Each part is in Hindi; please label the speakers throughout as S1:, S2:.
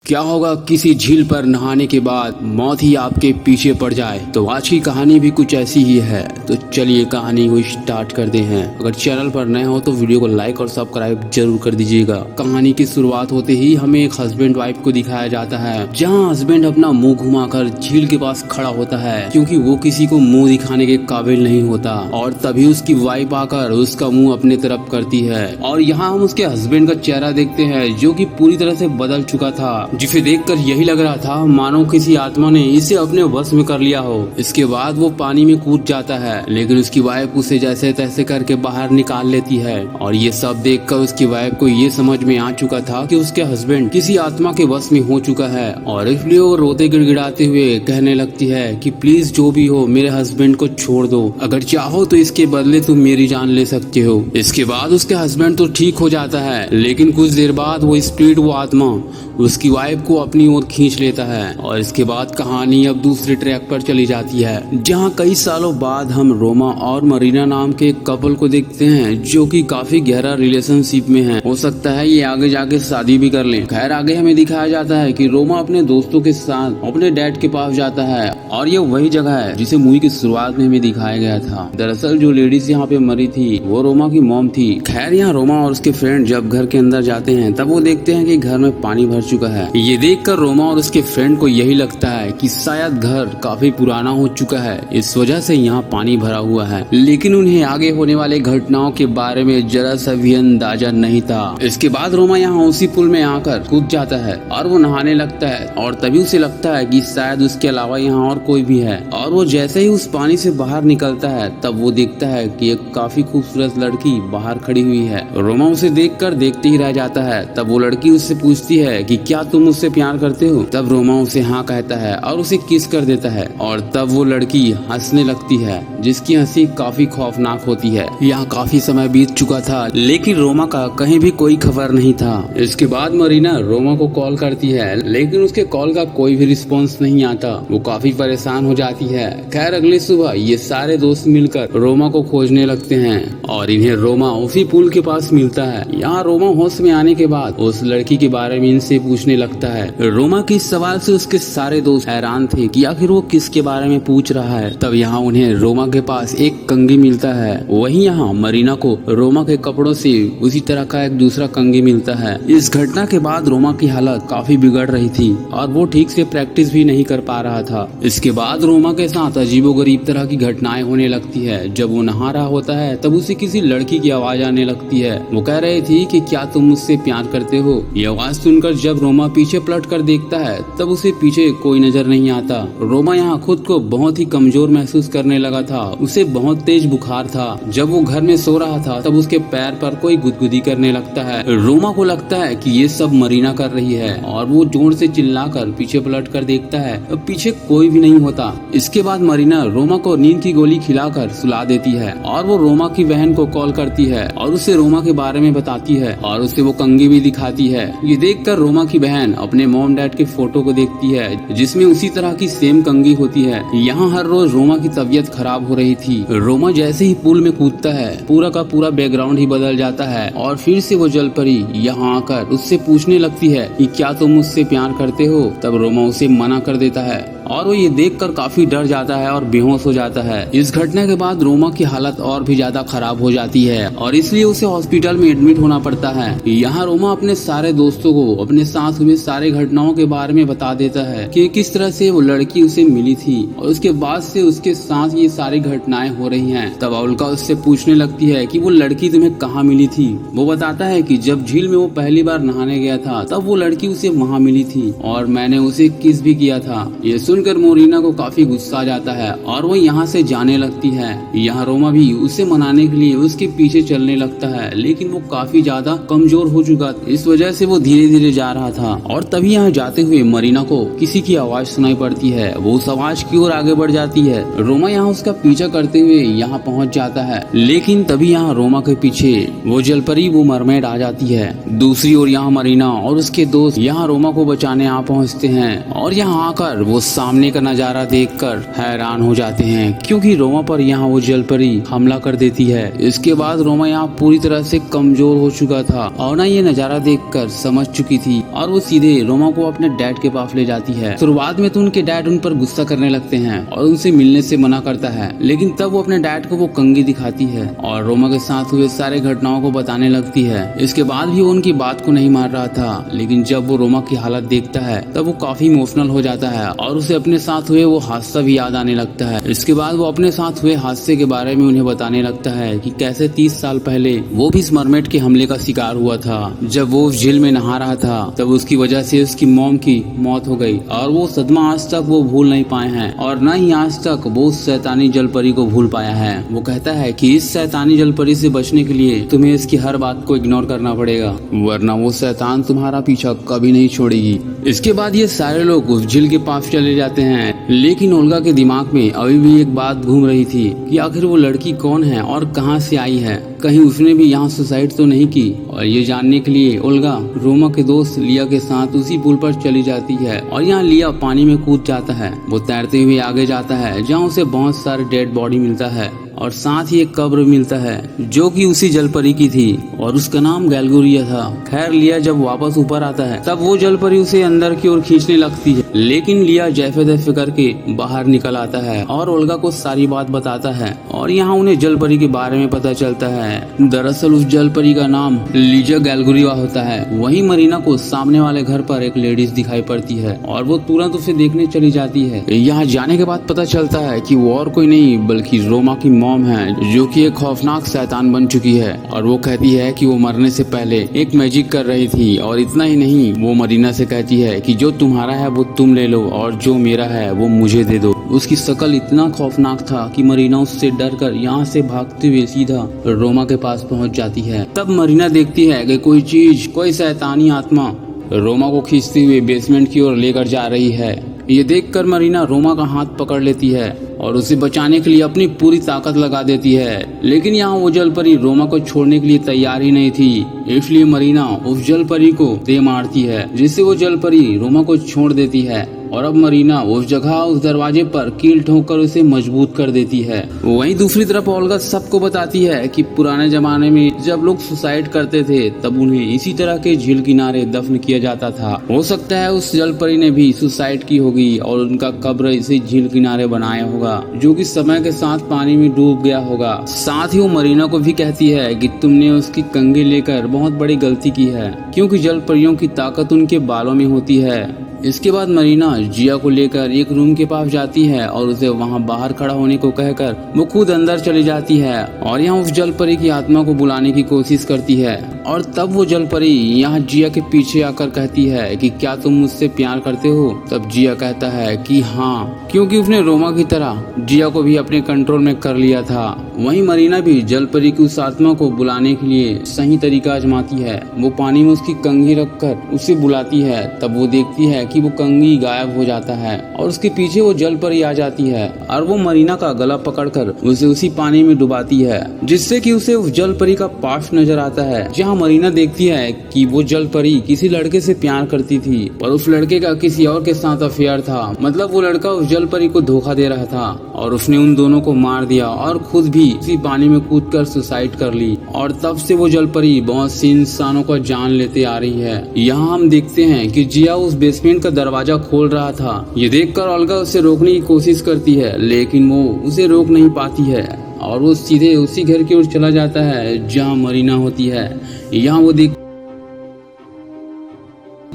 S1: क्या होगा किसी झील पर नहाने के बाद मौत ही आपके पीछे पड़ जाए। तो आज की कहानी भी कुछ ऐसी ही है। तो चलिए कहानी को स्टार्ट करते हैं। अगर चैनल पर नए हो तो वीडियो को लाइक और सब्सक्राइब जरूर कर दीजिएगा। कहानी की शुरुआत होते ही हमें एक हस्बैंड वाइफ को दिखाया जाता है, जहां हस्बैंड अपना मुंह घुमाकर झील के पास खड़ा होता है क्योंकि वो किसी को मुंह दिखाने के काबिल नहीं होता। और तभी उसकी वाइफ आकर उसका मुंह अपने तरफ करती है और यहाँ हम उसके हस्बैंड का चेहरा देखते हैं जो कि पूरी तरह से बदल चुका था, जिसे देखकर यही लग रहा था मानो किसी आत्मा ने इसे अपने वश में कर लिया हो। इसके बाद वो पानी में कूद जाता है, लेकिन उसकी वाइफ उसे जैसे तैसे करके बाहर निकाल लेती है। और ये सब देखकर उसकी वाइफ को ये समझ में आ चुका था कि उसके हस्बैंड किसी आत्मा के वश में हो चुका है, और इसलिए वो रोते गिड़गिड़ाते हुए कहने लगती है कि प्लीज जो भी हो मेरे हस्बैंड को छोड़ दो, अगर चाहो तो इसके बदले तुम मेरी जान ले सकते हो। इसके बाद उसके हस्बैंड तो ठीक हो जाता है, लेकिन कुछ देर बाद वो स्पिरिट, वो आत्मा उसकी वाइफ को अपनी ओर खींच लेता है। और इसके बाद कहानी अब दूसरे ट्रैक पर चली जाती है, जहां कई सालों बाद हम रोमा और मरीना नाम के एक कपल को देखते हैं जो कि काफी गहरा रिलेशनशिप में है। हो सकता है ये आगे जाके शादी भी कर लें। खैर आगे हमें दिखाया जाता है कि रोमा अपने दोस्तों के साथ अपने डैड के पास जाता है, और ये वही जगह है जिसे मूवी की शुरुआत में हमें दिखाया गया था। दरअसल जो लेडीज यहाँ पे मरी थी वो रोमा की मॉम थी। खैर यहाँ रोमा और उसके फ्रेंड जब घर के अंदर जाते हैं तब वो देखते हैं कि घर में पानी भर चुका है। ये देखकर रोमा और उसके फ्रेंड को यही लगता है कि शायद घर काफी पुराना हो चुका है, इस वजह से यहाँ पानी भरा हुआ है। लेकिन उन्हें आगे होने वाले घटनाओं के बारे में जरा सा भी अंदाजा नहीं था। इसके बाद रोमा यहाँ उसी पुल में आकर कूद जाता है और वो नहाने लगता है, और तभी उसे लगता है कि शायद उसके अलावा यहाँ और कोई भी है। और वो जैसे ही उस पानी से बाहर निकलता है तब वो देखता है कि एक काफी खूबसूरत लड़की बाहर खड़ी हुई है। रोमा उसे देखकर देखते ही रह जाता है। तब वो लड़की उससे पूछती है कि क्या तुम मुझसे प्यार करते हो। तब रोमा उसे हाँ कहता है और उसे किस कर देता है, और तब वो लड़की हंसने लगती है, जिसकी हंसी काफी खौफनाक होती है। यहाँ काफी समय बीत चुका था, लेकिन रोमा का कहीं भी कोई खबर नहीं था। इसके बाद मरीना रोमा को कॉल करती है, लेकिन उसके कॉल का कोई भी रिस्पॉन्स नहीं आता। वो काफी परेशान हो जाती है। खैर अगली सुबह ये सारे दोस्त मिलकर रोमा को खोजने लगते हैं, और इन्हें रोमा उसी पुल के पास मिलता है। यहाँ रोमा होश में आने के बाद उस लड़की के बारे में इनसे पूछने लगता है। रोमा के इस सवाल से उसके सारे दोस्त हैरान थे कि आखिर वो किसके बारे में पूछ रहा है। तब यहाँ उन्हें रोमा के पास एक कंघी मिलता है। वहीं यहाँ मरीना को रोमा के कपड़ों से उसी तरह का एक दूसरा कंघी मिलता है। इस घटना के बाद रोमा की हालत काफी बिगड़ रही थी और वो ठीक से प्रैक्टिस भी नहीं कर पा रहा था। इसके बाद रोमा के साथ अजीबोगरीब तरह की घटनाएं होने लगती है। जब वो नहा रहा होता है तब उसे किसी लड़की की आवाज आने लगती है। वो कह रही थी कि क्या तुम मुझसे प्यार करते हो। ये आवाज सुनकर जब रोमा पीछे पलट कर देखता है तब उसे पीछे कोई नजर नहीं आता। रोमा यहाँ खुद को बहुत ही कमजोर महसूस करने लगा था। उसे बहुत तेज बुखार था। जब वो घर में सो रहा था तब उसके पैर पर कोई गुदगुदी करने लगता है। रोमा को लगता है कि ये सब मरीना कर रही है, और वो जोर से चिल्लाकर पीछे पलट कर देखता है, अब पीछे कोई भी नहीं होता। इसके बाद मरीना रोमा को नींद की गोली खिलाकर सुला देती है, और वो रोमा की बहन को कॉल करती है और उसे रोमा के बारे में बताती है, और उसे वो कंघी भी दिखाती है। ये देखकर रोमा की बहन अपने मॉम डैड के फोटो को देखती है, जिसमें उसी तरह की सेम कंघी होती है। यहाँ हर रोज रोमा की तबीयत खराब हो रही थी। रोमा जैसे ही पूल में कूदता है पूरा का पूरा बैकग्राउंड ही बदल जाता है, और फिर से वो जल परी यहाँ आकर उससे पूछने लगती है कि क्या तुम मुझसे प्यार करते हो। तब रोमा उसे मना कर देता है, और वो ये देखकर काफी डर जाता है और बेहोश हो जाता है। इस घटना के बाद रोमा की हालत और भी ज्यादा खराब हो जाती है, और इसलिए उसे हॉस्पिटल में एडमिट होना पड़ता है। यहाँ रोमा अपने सारे दोस्तों को अपने साथ हुए सारे घटनाओं के बारे में बता देता है कि किस तरह से वो लड़की उसे मिली थी, और उसके बाद से उसके साथ ये सारी घटनाएं हो रही हैं। तब उल्का उससे पूछने लगती है कि वो लड़की तुम्हें कहाँ मिली थी। वो बताता है कि जब झील में वो पहली बार नहाने गया था तब वो लड़की उसे वहाँ मिली थी, और मैंने उसे किस भी किया था। ये सुनकर मोरिना को काफी गुस्सा आ जाता है और वो यहाँ से जाने लगती है। यहाँ रोमा भी उसे मनाने के लिए उसके पीछे चलने लगता है, लेकिन वो काफी ज्यादा कमजोर हो चुका, इस वजह से वो धीरे धीरे जा रहा था। और तभी यहाँ जाते हुए मरीना को किसी की आवाज सुनाई पड़ती है। वो उस आवाज की ओर आगे बढ़ जाती है। रोमा यहाँ उसका पीछा करते हुए यहाँ पहुँच जाता है, लेकिन तभी यहाँ रोमा के पीछे वो जलपरी, वो मरमेड आ जाती है। दूसरी ओर यहाँ मरीना और उसके दोस्त यहाँ रोमा को बचाने आ पहुँचते हैं, और यहाँ आकर वो सामने का नजारा देखकर हैरान हो जाते हैं, क्योंकि रोमा पर यहाँ वो जल परी हमला कर देती है। इसके बाद रोमा यहाँ पूरी तरह से कमजोर हो चुका था और ना ये नजारा देखकर समझ चुकी थी, और वो सीधे रोमा को अपने डैड के पास ले जाती है। शुरुआत में तो उनके डैड उन पर गुस्सा करने लगते हैं और उनसे मिलने से मना करता है, लेकिन तब वो अपने डैड को वो कंघी दिखाती है और रोमा के साथ हुए सारे घटनाओं को बताने लगती है। इसके बाद भी वो उनकी बात को नहीं मान रहा था, लेकिन जब वो रोमा की हालत देखता है तब वो काफी इमोशनल हो जाता है और उसे अपने साथ हुए वो हादसा भी याद आने लगता है। इसके बाद वो अपने साथ हुए हादसे के बारे में उन्हें बताने लगता है कि कैसे 30 साल पहले वो भी इस मरमेड के हमले का शिकार हुआ था। जब वो उस झील में नहा रहा था तब उसकी वजह से उसकी मॉम की मौत हो गई और वो सदमा आज तक वो भूल नहीं पाए हैं और न ही आज तक वो उस शैतानी जलपरी को भूल पाया है। वो कहता है कि इस शैतानी जलपरी से बचने के लिए तुम्हें इसकी हर बात को इग्नोर करना पड़ेगा, वरना वो शैतान तुम्हारा पीछा कभी नहीं छोड़ेगी। इसके बाद ये सारे लोग उस झील के पास चले जाते हैं, लेकिन ओल्गा के दिमाग में अभी भी एक बात घूम रही थी कि आखिर वो लड़की कौन है और कहां से आई है, कहीं उसने भी यहाँ सुसाइड तो नहीं की। और ये जानने के लिए ओल्गा रोमा के दोस्त लिया के साथ उसी पुल पर चली जाती है और यहाँ लिया पानी में कूद जाता है। वो तैरते हुए आगे जाता है जहाँ उसे बहुत सारे डेड बॉडी मिलता है और साथ ही एक कब्र मिलता है जो कि उसी जलपरी की थी और उसका नाम गैलगुरिया था। खैर लिया जब वापस ऊपर आता है तब वो जलपरी उसे अंदर की ओर खींचने लगती है, लेकिन लिया जैफे-तैफे करके बाहर निकल आता है और ओल्गा को सारी बात बताता है और यहाँ उन्हें जलपरी के बारे में पता चलता है। दरअसल उस जलपरी का नाम लीजा गैलगुरिया होता है। वहीं मरीना को सामने वाले घर पर एक लेडीज दिखाई पड़ती है और वो तुरंत उसे देखने चली जाती है। यहाँ जाने के बाद पता चलता है कि वो और कोई नहीं बल्कि रोमा की मॉम है, जो कि एक खौफनाक शैतान बन चुकी है और वो कहती है कि वो मरने से पहले एक मैजिक कर रही थी। और इतना ही नहीं, वो मरीना से कहती है कि जो तुम्हारा है वो तुम ले लो और जो मेरा है वो मुझे दे दो। उसकी शक्ल इतना खौफनाक था कि मरीना उससे डरकर यहाँ से भागते हुए सीधा रोमा के पास पहुँच जाती है। तब मरीना देखती है कि कोई चीज, कोई शैतानी आत्मा रोमा को खींचते हुए बेसमेंट की ओर लेकर जा रही है। ये देखकर मरीना रोमा का हाथ पकड़ लेती है और उसे बचाने के लिए अपनी पूरी ताकत लगा देती है, लेकिन यहाँ वो जलपरी रोमा को छोड़ने के लिए तैयार ही नहीं थी। इसलिए मरीना उस जलपरी को दे मारती है, जिससे वो जलपरी रोमा को छोड़ देती है और अब मरीना उस जगह उस दरवाजे पर कील ठोककर उसे मजबूत कर देती है। वहीं दूसरी तरफ ओल्गा सबको बताती है कि पुराने जमाने में जब लोग सुसाइड करते थे तब उन्हें इसी तरह के झील किनारे दफन किया जाता था। हो सकता है उस जलपरी ने भी सुसाइड की होगी और उनका कब्र इसी झील किनारे बनाया होगा, जो कि समय के साथ पानी में डूब गया होगा। साथ ही वो मरीना को भी कहती है कि तुमने उसकी कंघी लेकर बहुत बड़ी गलती की है, क्योंकि जलपरियों की ताकत उनके बालों में होती है। इसके बाद मरीना जिया को लेकर एक रूम के पास जाती है और उसे वहां बाहर खड़ा होने को कहकर वो खुद अंदर चली जाती है और यहाँ उस जलपरी की आत्मा को बुलाने की कोशिश करती है। और तब वो जलपरी यहाँ जिया के पीछे आकर कहती है कि क्या तुम मुझसे प्यार करते हो? तब जिया कहता है कि हाँ, क्योंकि उसने रोमा की तरह जिया को भी अपने कंट्रोल में कर लिया था। वहीं मरीना भी जलपरी की उस आत्मा को बुलाने के लिए सही तरीका आजमाती है। वो पानी में उसकी कंघी रखकर उसे बुलाती है। तब वो देखती है कि वो कंघी गायब हो जाता है और उसके पीछे वो जलपरी आ जाती है और वो मरीना का गला पकड़कर उसे उसी पानी में डुबाती है, जिससे कि उसे उस जलपरी का पार्ट नजर आता है। जहाँ मरीना देखती है कि वो जलपरी किसी लड़के से प्यार करती थी और उस लड़के का किसी और के साथ अफेयर था। मतलब वो लड़का उस जलपरी को धोखा दे रहा था और उसने उन दोनों को मार दिया और खुद भी उसी पानी में कूदकर सुसाइड कर ली। और तब से वो जलपरी बहुत सी इंसानों का जान लेते आ रही है। यहाँ हम देखते हैं कि जिया उस बेसमेंट का दरवाजा खोल रहा था। ये देखकर ओल्गा उसे रोकने की कोशिश करती है, लेकिन वो उसे रोक नहीं पाती है और वो सीधे उसी घर की ओर चला जाता है जहाँ मरीना होती है। यहाँ वो देखता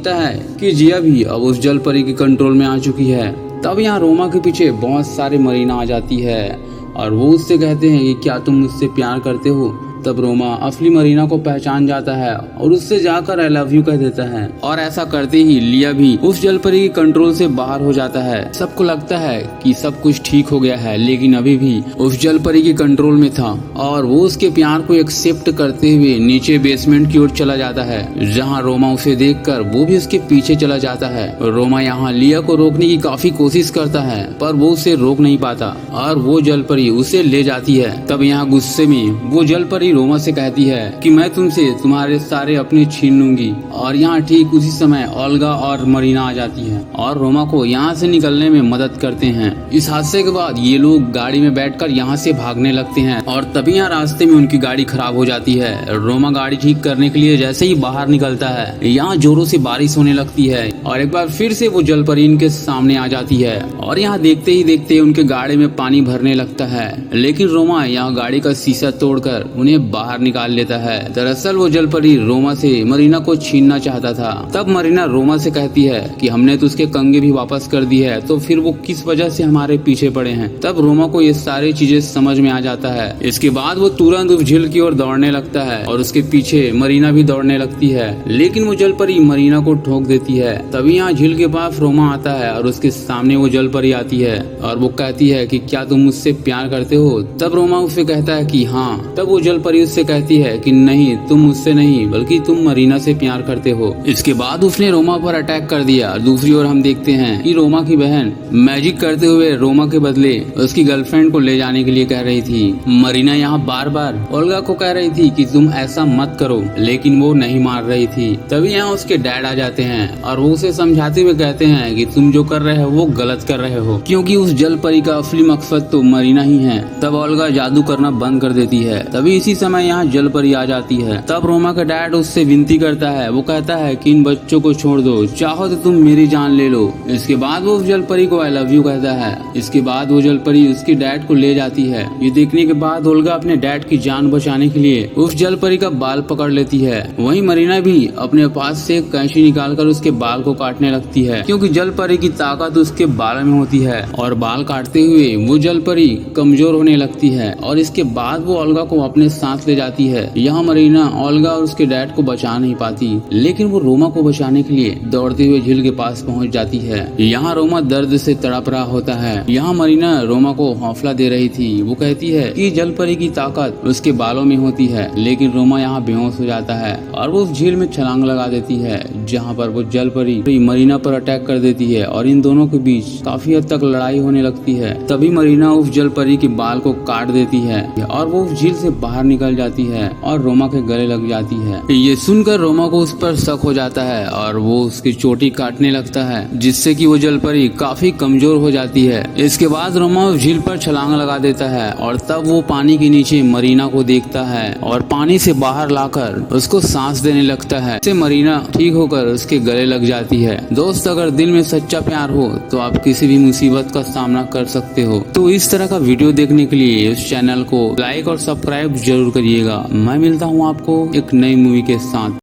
S1: है कि जिया भी अब उस जलपरी के कंट्रोल में आ चुकी है। तब यहाँ रोमा के पीछे बहुत सारे मरीना आ जाती है और वो उससे कहते हैं कि क्या तुम मुझसे प्यार करते हो? तब रोमा असली मरीना को पहचान जाता है और उससे जाकर आई लव यू कह देता है। और ऐसा करते ही लिया भी उस जलपरी के कंट्रोल से बाहर हो जाता है। सबको लगता है कि सब कुछ ठीक हो गया है, लेकिन अभी भी उस जलपरी के कंट्रोल में था और वो उसके प्यार को एक्सेप्ट करते हुए नीचे बेसमेंट की ओर चला जाता है, जहाँ रोमा उसे देखकर वो भी उसके पीछे चला जाता है। रोमा यहाँ लिया को रोकने की काफी कोशिश करता है, पर वो उसे रोक नहीं पाता और वो जलपरी उसे ले जाती है। तब यहाँ गुस्से में वो जलपरी रोमा से कहती है कि मैं तुमसे तुम्हारे सारे अपने छीन लूंगी। और यहाँ ठीक उसी समय ओल्गा और मरीना आ जाती है और रोमा को यहाँ से निकलने में मदद करते हैं। इस हादसे के बाद ये लोग गाड़ी में बैठकर यहाँ से भागने लगते हैं और तभी यहाँ रास्ते में उनकी गाड़ी खराब हो जाती है। रोमा गाड़ी ठीक करने के लिए जैसे ही बाहर निकलता है, यहाँ जोरों से बारिश होने लगती है और एक बार फिर से वो जलपरी इनके सामने आ जाती है और यहाँ देखते ही देखते उनके गाड़ी में पानी भरने लगता है। लेकिन रोमा यहाँ गाड़ी का शीशा तोड़कर उन्हें बाहर निकाल लेता है। दरअसल वो जलपरी रोमा से मरीना को छीनना चाहता था। तब मरीना रोमा से कहती है कि हमने तो उसके कंगे भी वापस कर दी है, तो फिर वो किस वजह से हमारे पीछे पड़े हैं। तब रोमा को ये सारी चीजें समझ में आ जाता है। इसके बाद वो तुरंत उस झील की ओर दौड़ने लगता है और उसके पीछे मरीना भी दौड़ने लगती है, लेकिन वो जलपरी मरीना को ठोक देती है। तभी यहाँ झील के पास रोमा आता है और उसके सामने वो जलपरी आती है और वो कहती है कि क्या तुम मुझसे प्यार करते हो। तब रोमा उससे कहता है कि हाँ। तब वो जलपरी उससे कहती है कि नहीं, तुम मुझसे नहीं बल्कि तुम मरीना से प्यार करते हो। इसके बाद उसने रोमा पर अटैक कर दिया। दूसरी ओर हम देखते हैं कि रोमा की बहन मैजिक करते हुए रोमा के बदले उसकी गर्लफ्रेंड को ले जाने के लिए कह रही थी। मरीना यहाँ बार बार ओल्गा को कह रही थी कि तुम ऐसा मत करो, लेकिन वो नहीं मान रही थी। तभी यहाँ उसके डैड आ जाते हैं और वो उसे समझाते हुए कहते हैं कि तुम जो कर रहे हो वो गलत कर रहे हो, क्योंकि उस जलपरी का असली मकसद तो मरीना ही है। तब ओल्गा जादू करना बंद कर देती है। तभी इसी समय यहाँ जलपरी आ जाती है। तब रोमा का डैड उससे विनती करता है। वो कहता है कि इन बच्चों को छोड़ दो, चाहो तो तुम मेरी जान ले लो। इसके बाद वो जलपरी को आई लव यू कहता है। इसके बाद वो जलपरी उसके डैड को ले जाती है। ये देखने के बाद ओल्गा अपने डैड की जान बचाने के लिए उस जलपरी का बाल पकड़ लेती है। वहीं मरीना भी अपने पास से कैंची निकालकर उसके बाल को काटने लगती है, क्योंकि जलपरी की ताकत उसके बाल में होती है और बाल काटते हुए वो जलपरी कमजोर होने लगती है। और इसके बाद वो ओल्गा को अपने साथ ले जाती है। यहाँ मरीना ओल्गा और उसके डैड को बचा नहीं पाती, लेकिन वो रोमा को बचाने के लिए दौड़ते हुए झील के पास पहुँच जाती है। यहाँ रोमा दर्द से तड़प रहा होता है। यहाँ मरीना रोमा को हौसला दे रही थी। वो कहती है कि जलपरी की ताकत उसके बालों में होती है, लेकिन रोमा यहाँ बेहोश हो जाता है और वो उस झील में छलांग लगा देती है, जहाँ पर वो जलपरी मरीना पर अटैक कर देती है और इन दोनों के बीच काफी हद तक लड़ाई होने लगती है। तभी मरीना उस जलपरी के बाल को काट देती है और वो उस झील से बाहर निकल जाती है और रोमा के गले लग जाती है। ये सुनकर रोमा को उस पर शक हो जाता है और वो उसकी चोटी काटने लगता है, जिससे कि वो जलपरी काफी कमजोर हो जाती है। इसके बाद रोमा उस झील पर छलांग लगा देता है और तब वो पानी के नीचे मरीना को देखता है और पानी से बाहर लाकर उसको सांस देने लगता है। इससे मरीना ठीक होकर उसके गले लग जाती है। दोस्त, अगर दिल में सच्चा प्यार हो तो आप किसी भी मुसीबत का सामना कर सकते हो। तो इस तरह का वीडियो देखने के लिए इस चैनल को लाइक और सब्सक्राइब जरूर करिएगा। मैं मिलता हूँ आपको एक नई मूवी के साथ।